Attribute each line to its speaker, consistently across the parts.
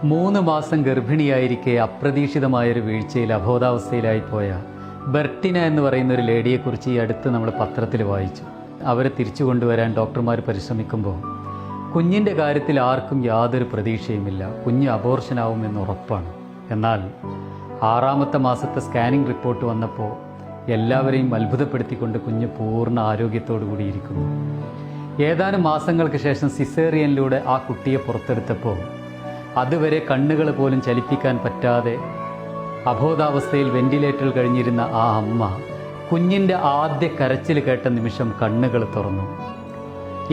Speaker 1: 3 മാസം ഗർഭിണിയായിരിക്കെ അപ്രതീക്ഷിതമായൊരു വീഴ്ചയിൽ അബോധാവസ്ഥയിലായി പോയ ബെർട്ടിന എന്ന് പറയുന്ന ഒരു ലേഡിയെക്കുറിച്ച് ഈ അടുത്ത് നമ്മൾ പത്രത്തിൽ വായിച്ചു. അവരെ തിരിച്ചു കൊണ്ടുവരാൻ ഡോക്ടർമാർ പരിശ്രമിക്കുമ്പോൾ കുഞ്ഞിൻ്റെ കാര്യത്തിൽ ആർക്കും യാതൊരു പ്രതീക്ഷയുമില്ല. കുഞ്ഞ് അബോർഷനാവുമെന്ന് ഉറപ്പാണ്. എന്നാൽ 6ാമത്തെ മാസത്തെ സ്കാനിംഗ് റിപ്പോർട്ട് വന്നപ്പോൾ എല്ലാവരെയും അത്ഭുതപ്പെടുത്തിക്കൊണ്ട് കുഞ്ഞ് പൂർണ്ണ ആരോഗ്യത്തോടു കൂടിയിരിക്കുന്നു. ഏതാനും മാസങ്ങൾക്ക് ശേഷം സിസേറിയനിലൂടെ ആ കുട്ടിയെ പുറത്തെടുത്തപ്പോൾ അതുവരെ കണ്ണുകൾ പോലും ചലിപ്പിക്കാൻ പറ്റാതെ അബോധാവസ്ഥയിൽ വെന്റിലേറ്ററിൽ കഴിഞ്ഞിരുന്ന ആ അമ്മ കുഞ്ഞിൻ്റെ ആദ്യ കരച്ചിൽ കേട്ട നിമിഷം കണ്ണുകൾ തുറന്നു.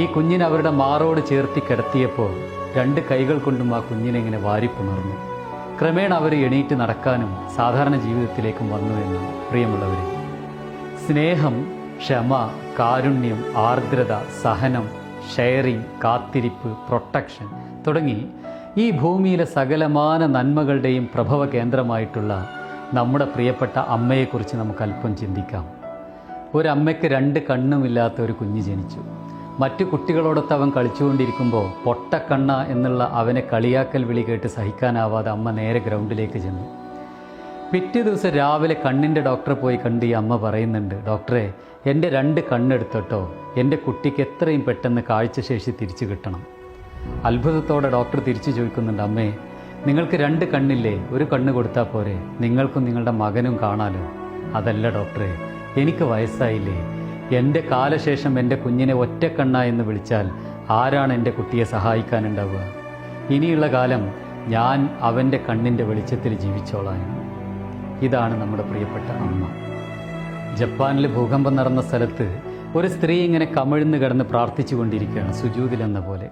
Speaker 1: ഈ കുഞ്ഞിനെ അവരുടെ മാറോട് ചേർത്തി കിടത്തിയപ്പോൾ 2 കൈകൾ കൊണ്ടും ആ കുഞ്ഞിനെ ഇങ്ങനെ വാരിപ്പുണർന്നു. ക്രമേണ അവർ എണീറ്റ് നടക്കാനും സാധാരണ ജീവിതത്തിലേക്കും വന്നു എന്ന് പ്രിയമുള്ളവരെ, സ്നേഹം, ക്ഷമ, കാരുണ്യം, ആർദ്രത, സഹനം, ഷെയറിംഗ്, കാത്തിരിപ്പ്, പ്രൊട്ടക്ഷൻ തുടങ്ങി ഈ ഭൂമിയിലെ സകലമാന നന്മകളുടെയും പ്രഭവ കേന്ദ്രമായിട്ടുള്ള നമ്മുടെ പ്രിയപ്പെട്ട അമ്മയെക്കുറിച്ച് നമുക്ക് അല്പം ചിന്തിക്കാം. ഒരമ്മയ്ക്ക് 2 കണ്ണുമില്ലാത്ത ഒരു കുഞ്ഞ് ജനിച്ചു. മറ്റു കുട്ടികളോടൊത്ത് അവൻ കളിച്ചുകൊണ്ടിരിക്കുമ്പോൾ പൊട്ടക്കണ്ണ എന്നുള്ള അവനെ കളിയാക്കൽ വിളി കേട്ട് സഹിക്കാനാവാതെ അമ്മ നേരെ ഗ്രൗണ്ടിലേക്ക് ചെന്നു. പിറ്റേ ദിവസം രാവിലെ കണ്ണിൻ്റെ ഡോക്ടറെ പോയി കണ്ട് ഈ അമ്മ പറയുന്നുണ്ട്, ഡോക്ടറെ, എൻ്റെ 2 കണ്ണെടുത്തോട്ടോ, എൻ്റെ കുട്ടിക്ക് എത്രയും പെട്ടെന്ന് കാഴ്ചശേഷി തിരിച്ചു കിട്ടണം. അത്ഭുതത്തോടെ ഡോക്ടർ തിരിച്ചു ചോദിക്കുന്നുണ്ട്, അമ്മേ, നിങ്ങൾക്ക് 2 കണ്ണില്ലേ, ഒരു കണ്ണ് കൊടുത്താൽ പോരെ, നിങ്ങൾക്കും നിങ്ങളുടെ മകനും കാണാലോ. അതല്ല ഡോക്ടറെ, എനിക്ക് വയസ്സായില്ലേ, എൻ്റെ കാലശേഷം എൻ്റെ കുഞ്ഞിനെ ഒറ്റക്കണ്ണ എന്ന് വിളിച്ചാൽ ആരാണ് എൻ്റെ കുട്ടിയെ സഹായിക്കാനുണ്ടാവുക? ഇനിയുള്ള കാലം ഞാൻ അവൻ്റെ കണ്ണിൻ്റെ വെളിച്ചത്തിൽ ജീവിച്ചോളാം. ഇതാണ് നമ്മുടെ പ്രിയപ്പെട്ട അമ്മ. ജപ്പാനിൽ ഭൂകമ്പം നടന്ന സ്ഥലത്ത് ഒരു സ്ത്രീ ഇങ്ങനെ കമിഴ്ന്ന് കിടന്ന് പ്രാർത്ഥിച്ചു കൊണ്ടിരിക്കുകയാണ്, സുജൂദിലെന്ന പോലെ.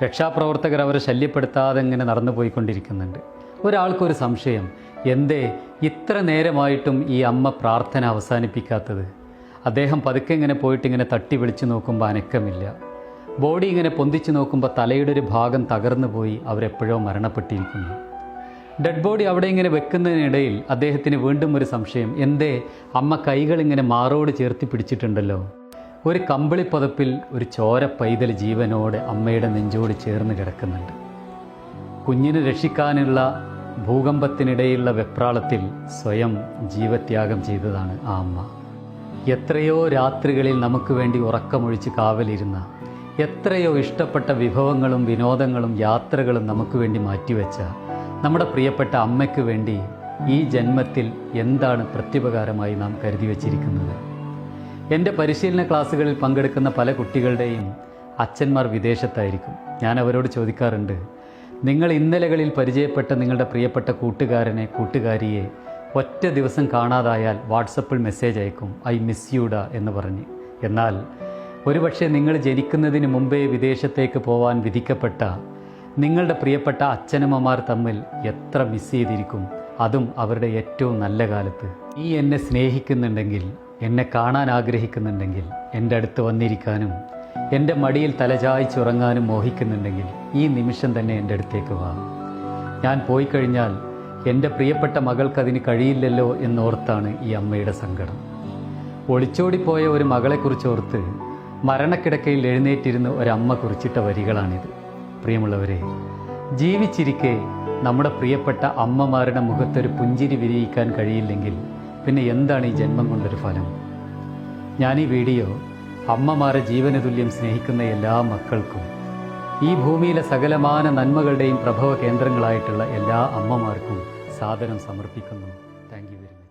Speaker 1: രക്ഷാപ്രവർത്തകർ അവരെ ശല്യപ്പെടുത്താതെ ഇങ്ങനെ നടന്നു പോയിക്കൊണ്ടിരിക്കുന്നുണ്ട്. ഒരാൾക്കൊരു സംശയം, എന്തേ ഇത്ര നേരമായിട്ടും ഈ അമ്മ പ്രാർത്ഥന അവസാനിപ്പിക്കാത്തത്? അദ്ദേഹം പതുക്കെ ഇങ്ങനെ പോയിട്ട് ഇങ്ങനെ തട്ടി വിളിച്ചു നോക്കുമ്പോൾ അനക്കമില്ല. ബോഡി ഇങ്ങനെ പൊന്തിച്ചു നോക്കുമ്പോൾ തലയുടെ ഒരു ഭാഗം തകർന്നു പോയി, അവരെപ്പോഴോ മരണപ്പെട്ടിരിക്കുന്നു. ഡെഡ് ബോഡി അവിടെ ഇങ്ങനെ വെക്കുന്നതിനിടയിൽ അദ്ദേഹത്തിന് വീണ്ടും ഒരു സംശയം, എന്തേ അമ്മ കൈകൾ ഇങ്ങനെ മാറോട് ചേർത്തി പിടിച്ചിട്ടുണ്ടല്ലോ. ഒരു കമ്പിളിപ്പതപ്പിൽ ഒരു ചോര പൈതൽ ജീവനോടെ അമ്മയുടെ നെഞ്ചോട് ചേർന്ന് കിടക്കുന്നുണ്ട്. കുഞ്ഞിനെ രക്ഷിക്കാനുള്ള ഭൂകമ്പത്തിനിടയിലുള്ള വെപ്രാളത്തിൽ സ്വയം ജീവത്യാഗം ചെയ്തതാണ് ആ അമ്മ. എത്രയോ രാത്രികളിൽ നമുക്ക് വേണ്ടി ഉറക്കമൊഴിച്ച് കാവലിരുന്ന, എത്രയോ ഇഷ്ടപ്പെട്ട വിഭവങ്ങളും വിനോദങ്ങളും യാത്രകളും നമുക്ക് വേണ്ടി മാറ്റിവെച്ച നമ്മുടെ പ്രിയപ്പെട്ട അമ്മയ്ക്ക് വേണ്ടി ഈ ജന്മത്തിൽ എന്താണ് പ്രത്യുപകാരമായി നാം കരുതി വച്ചിരിക്കുന്നത്? എൻ്റെ പരിശീലന ക്ലാസ്സുകളിൽ പങ്കെടുക്കുന്ന പല കുട്ടികളുടെയും അച്ഛന്മാർ വിദേശത്തായിരിക്കും. ഞാൻ അവരോട് ചോദിക്കാറുണ്ട്, നിങ്ങൾ ഇന്നലകളിൽ പരിചയപ്പെട്ട നിങ്ങളുടെ പ്രിയപ്പെട്ട കൂട്ടുകാരനെ, കൂട്ടുകാരിയെ ഒറ്റ ദിവസം കാണാതായാൽ വാട്സപ്പിൽ മെസ്സേജ് അയക്കും, ഐ മിസ് യൂഡ എന്ന് പറഞ്ഞ്. എന്നാൽ ഒരുപക്ഷെ നിങ്ങൾ ജനിക്കുന്നതിന് മുമ്പേ വിദേശത്തേക്ക് പോവാൻ വിധിക്കപ്പെട്ട നിങ്ങളുടെ പ്രിയപ്പെട്ട അച്ഛനമ്മമാർ തമ്മിൽ എത്ര മിസ് ചെയ്തിരിക്കും, അതും അവരുടെ ഏറ്റവും നല്ല കാലത്ത്. നീ എന്നെ സ്നേഹിക്കുന്നുണ്ടെങ്കിൽ, എന്നെ കാണാൻ ആഗ്രഹിക്കുന്നുണ്ടെങ്കിൽ, എൻ്റെ അടുത്ത് വന്നിരിക്കാനും എൻ്റെ മടിയിൽ തലചായ്ച്ചുറങ്ങാനും മോഹിക്കുന്നുണ്ടെങ്കിൽ ഈ നിമിഷം തന്നെ എൻ്റെ അടുത്തേക്ക് വാ. ഞാൻ പോയി കഴിഞ്ഞാൽ എൻ്റെ പ്രിയപ്പെട്ട മകൾക്കതിന് കഴിയില്ലല്ലോ എന്നോർത്താണ് ഈ അമ്മയുടെ സങ്കടം. ഒളിച്ചോടിപ്പോയ ഒരു മകളെക്കുറിച്ച് ഓർത്ത് മരണക്കിടക്കയിൽ എഴുന്നേറ്റിരുന്ന് ഒരമ്മ കുറിച്ചിട്ട വരികളാണിത്. പ്രിയമുള്ളവരെ, ജീവിച്ചിരിക്കെ നമ്മുടെ പ്രിയപ്പെട്ട അമ്മമാരുടെ മുഖത്തൊരു പുഞ്ചിരി വിരിയിക്കാൻ കഴിയില്ലെങ്കിൽ പിന്നെ എന്താണ് ഈ ജന്മം കൊണ്ടൊരു ഫലം? ഞാൻ ഈ വീഡിയോ അമ്മമാരെ ജീവന തുല്യം സ്നേഹിക്കുന്ന എല്ലാ മക്കൾക്കും, ഈ ഭൂമിയിലെ സകലമാന നന്മകളുടെയും പ്രഭവ കേന്ദ്രങ്ങളായിട്ടുള്ള എല്ലാ അമ്മമാർക്കും സാദരം സമർപ്പിക്കുന്നു. Thank you very much.